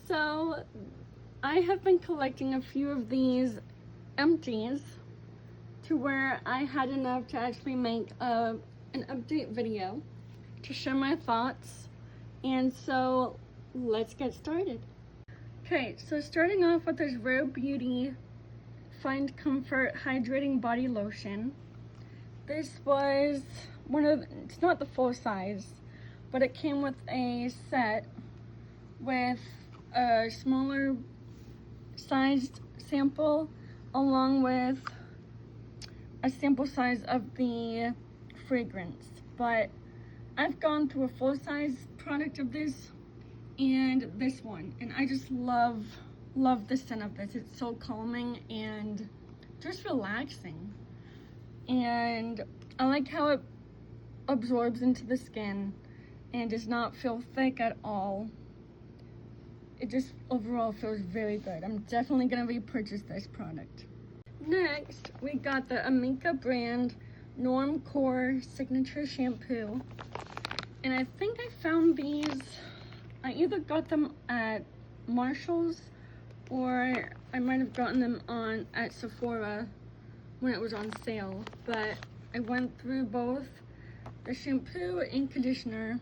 So I have been collecting a few of these empties to where I had enough to actually make an update video to share my thoughts. And so let's get started. Okay, so starting off with this Rare Beauty Find Comfort Hydrating Body Lotion. This was it's not the full size, but it came with a set with a smaller sized sample along with a sample size of the fragrance. But I've gone through a full size product of this and this one, and I just love the scent of this. It's so calming and just relaxing, and I like how it absorbs into the skin and does not feel thick at all. It just overall feels very good. I'm definitely gonna repurchase this product. Next, we got the Amika brand Norm Core Signature Shampoo, and I think I found these, I either got them at Marshall's or I might have gotten them at Sephora when it was on sale, but I went through both the shampoo and conditioner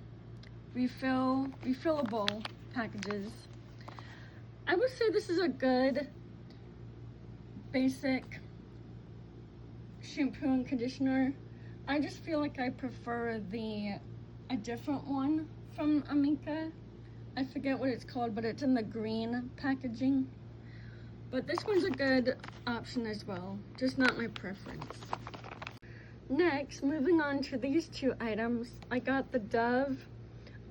refillable packages. I would say this is a good basic shampoo and conditioner. I just feel like I prefer a different one from Amika. I forget what it's called, but it's in the green packaging. But this one's a good option as well, just not my preference. Next, moving on to these two items, I got the Dove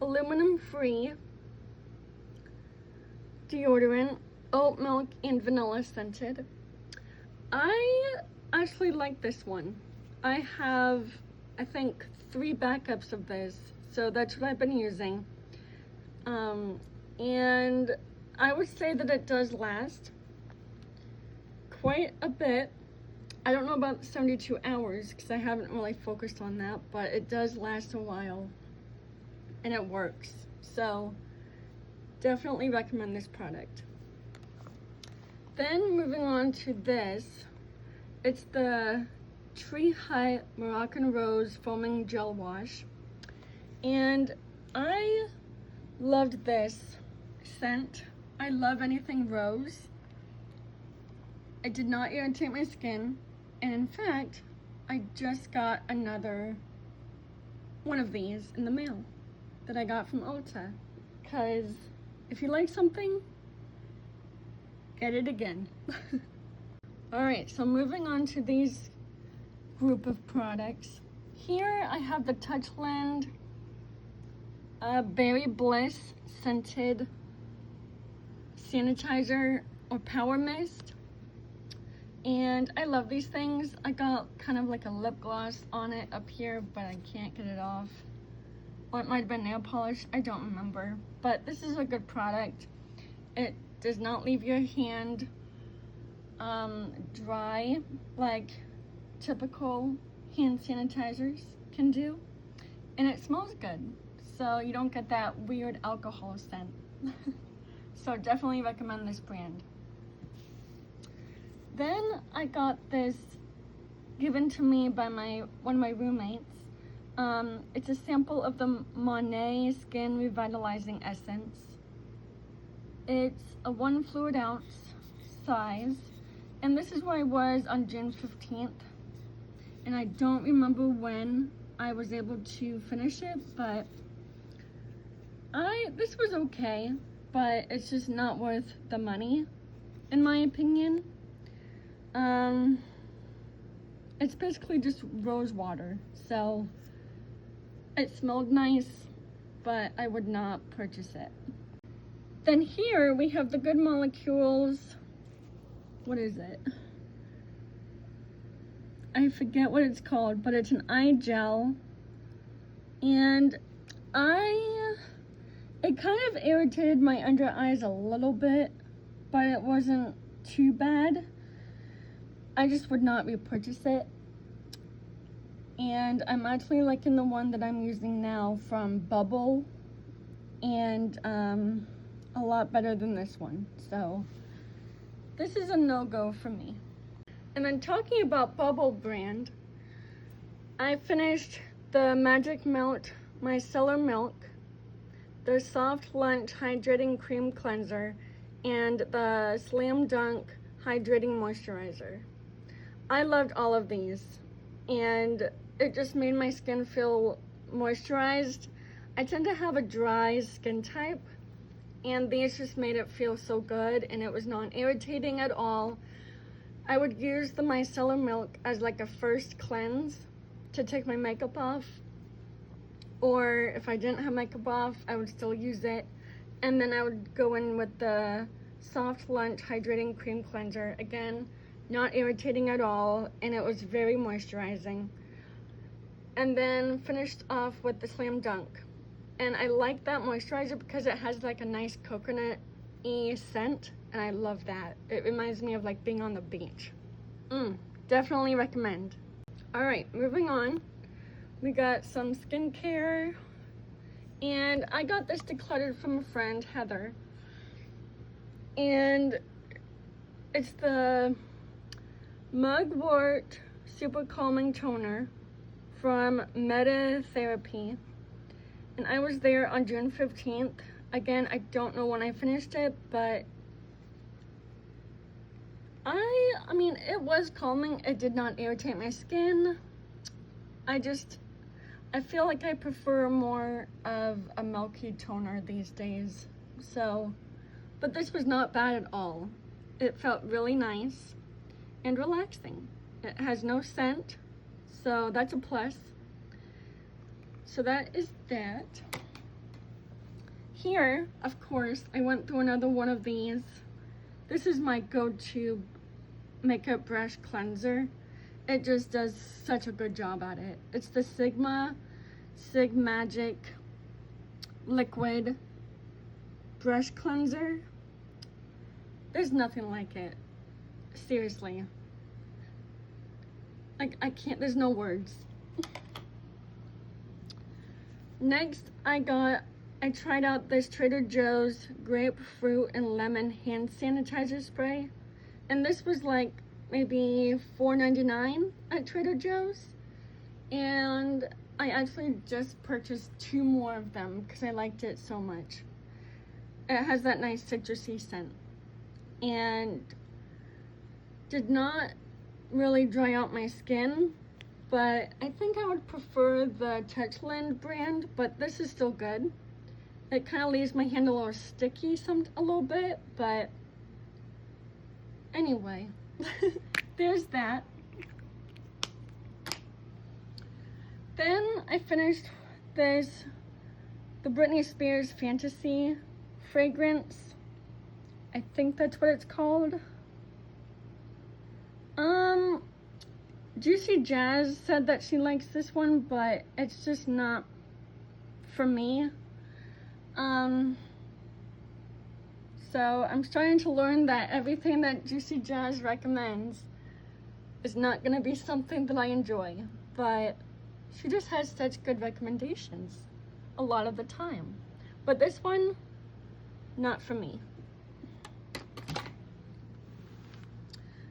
aluminum-free deodorant, oat milk and vanilla scented. I actually like this one. I have, I think, 3 backups of this, so that's what I've been using. And I would say that it does last quite a bit. I don't know about 72 hours because I haven't really focused on that, but it does last a while and it works. So definitely recommend this product. Then moving on to this, it's the Tree Hut Moroccan Rose Foaming Gel Wash, and I loved this scent. I love anything rose. It did not irritate my skin, and in fact, I just got another one of these in the mail that I got from Ulta, because if you like something, get it again. Alright, so moving on to these group of products. Here I have the Touchland Berry Bliss scented sanitizer or power mist, and I love these things. I got kind of like a lip gloss on it up here, but I can't get it off, or it might have been nail polish, I don't remember. But this is a good product. It does not leave your hand dry like typical hand sanitizers can do, and it smells good, so you don't get that weird alcohol scent. So definitely recommend this brand. Then I got this given to me by one of my roommates. It's a sample of the Monet Skin Revitalizing Essence. It's a 1 fluid ounce size, and this is where I was on June 15th, and I don't remember when I was able to finish it, but this was okay, but it's just not worth the money, in my opinion. It's basically just rose water, so it smelled nice, but I would not purchase it. Then here we have the Good Molecules, what is it? I forget what it's called, but it's an eye gel, and it kind of irritated my under eyes a little bit, but it wasn't too bad. I just would not repurchase it. And I'm actually liking the one that I'm using now from Bubble and a lot better than this one. So this is a no-go for me. And then talking about Bubble brand, I finished the Magic Melt Micellar Milk, the Soft Lunch Hydrating Cream Cleanser, and the Slam Dunk Hydrating Moisturizer. I loved all of these, and it just made my skin feel moisturized. I tend to have a dry skin type, and these just made it feel so good, and it was non-irritating at all. I would use the micellar milk as like a first cleanse to take my makeup off, or if I didn't have makeup off, I would still use it, and then I would go in with the Soft Lunch Hydrating Cream Cleanser. Again, not irritating at all, and it was very moisturizing. And then finished off with the Slam Dunk. And I like that moisturizer because it has like a nice coconut-y scent, and I love that. It reminds me of like being on the beach. Definitely recommend. All right, moving on. We got some skincare, and I got this decluttered from a friend, Heather. And it's the Mugwort Super Calming Toner from Meta Therapy. And I was there on June 15th. Again, I don't know when I finished it, but I mean, it was calming. It did not irritate my skin. I feel like I prefer more of a milky toner these days. So, but this was not bad at all. It felt really nice and relaxing. It has no scent, so that's a plus. So that is that. Here, of course, I went through another one of these. This is my go-to makeup brush cleanser. It just does such a good job at it. It's the Sig Magic Liquid Brush Cleanser. There's nothing like it. Seriously. I can't, there's no words. Next, I tried out this Trader Joe's grapefruit and lemon hand sanitizer spray. And this was like maybe $4.99 at Trader Joe's. And I actually just purchased 2 more of them because I liked it so much. It has that nice citrusy scent. And did not really dry out my skin, but I think I would prefer the Touchland brand, but this is still good. It kind of leaves my hand a little sticky a little bit, but anyway, there's that. Then I finished the Britney Spears Fantasy fragrance. I think that's what it's called. Juicy Jazz said that she likes this one, but it's just not for me. So I'm starting to learn that everything that Juicy Jazz recommends is not gonna be something that I enjoy, but she just has such good recommendations a lot of the time. But this one, not for me.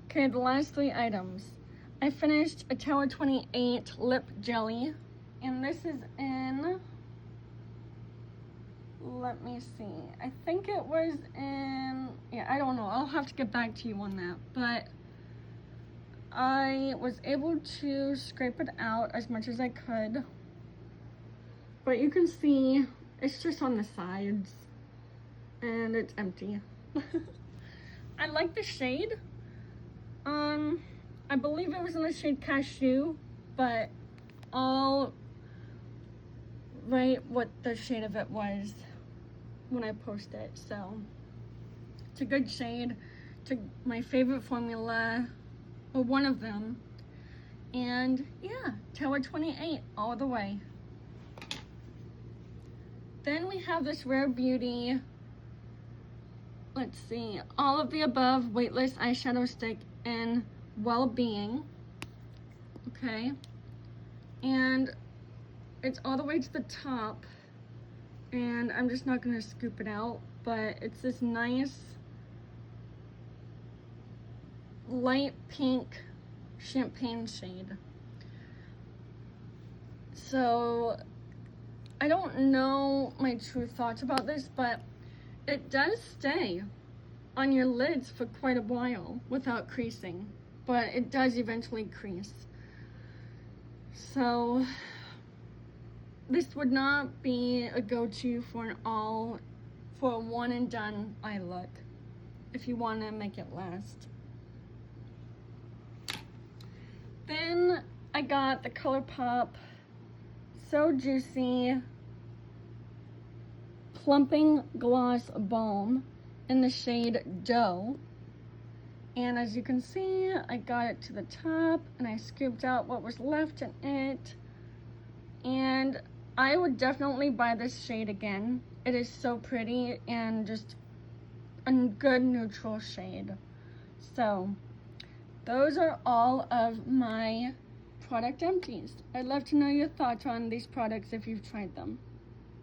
Okay, the last 3 items. I finished a Tower 28 lip jelly, and this is in, let me see, I think it was in, yeah, I don't know, I'll have to get back to you on that, but I was able to scrape it out as much as I could, but you can see it's just on the sides, and it's empty. I like the shade. I believe it was in the shade Cashew, but I'll write what the shade of it was when I post it. So it's a good shade. It's my favorite formula, or one of them. And yeah, Tower 28 all the way. Then we have this Rare Beauty, let's see, All of the Above Weightless Eyeshadow Stick in Well-Being. Okay, and it's all the way to the top, and I'm just not gonna scoop it out but it's this nice light pink champagne shade. So I don't know my true thoughts about this, but it does stay on your lids for quite a while without creasing, but it does eventually crease. So this would not be a go-to for a one and done eye look if you want to make it last. Then I got the ColourPop So Juicy Plumping Gloss Balm in the shade Dough. And as you can see, I got it to the top and I scooped out what was left in it. And I would definitely buy this shade again. It is so pretty and just a good neutral shade. So those are all of my product empties. I'd love to know your thoughts on these products if you've tried them.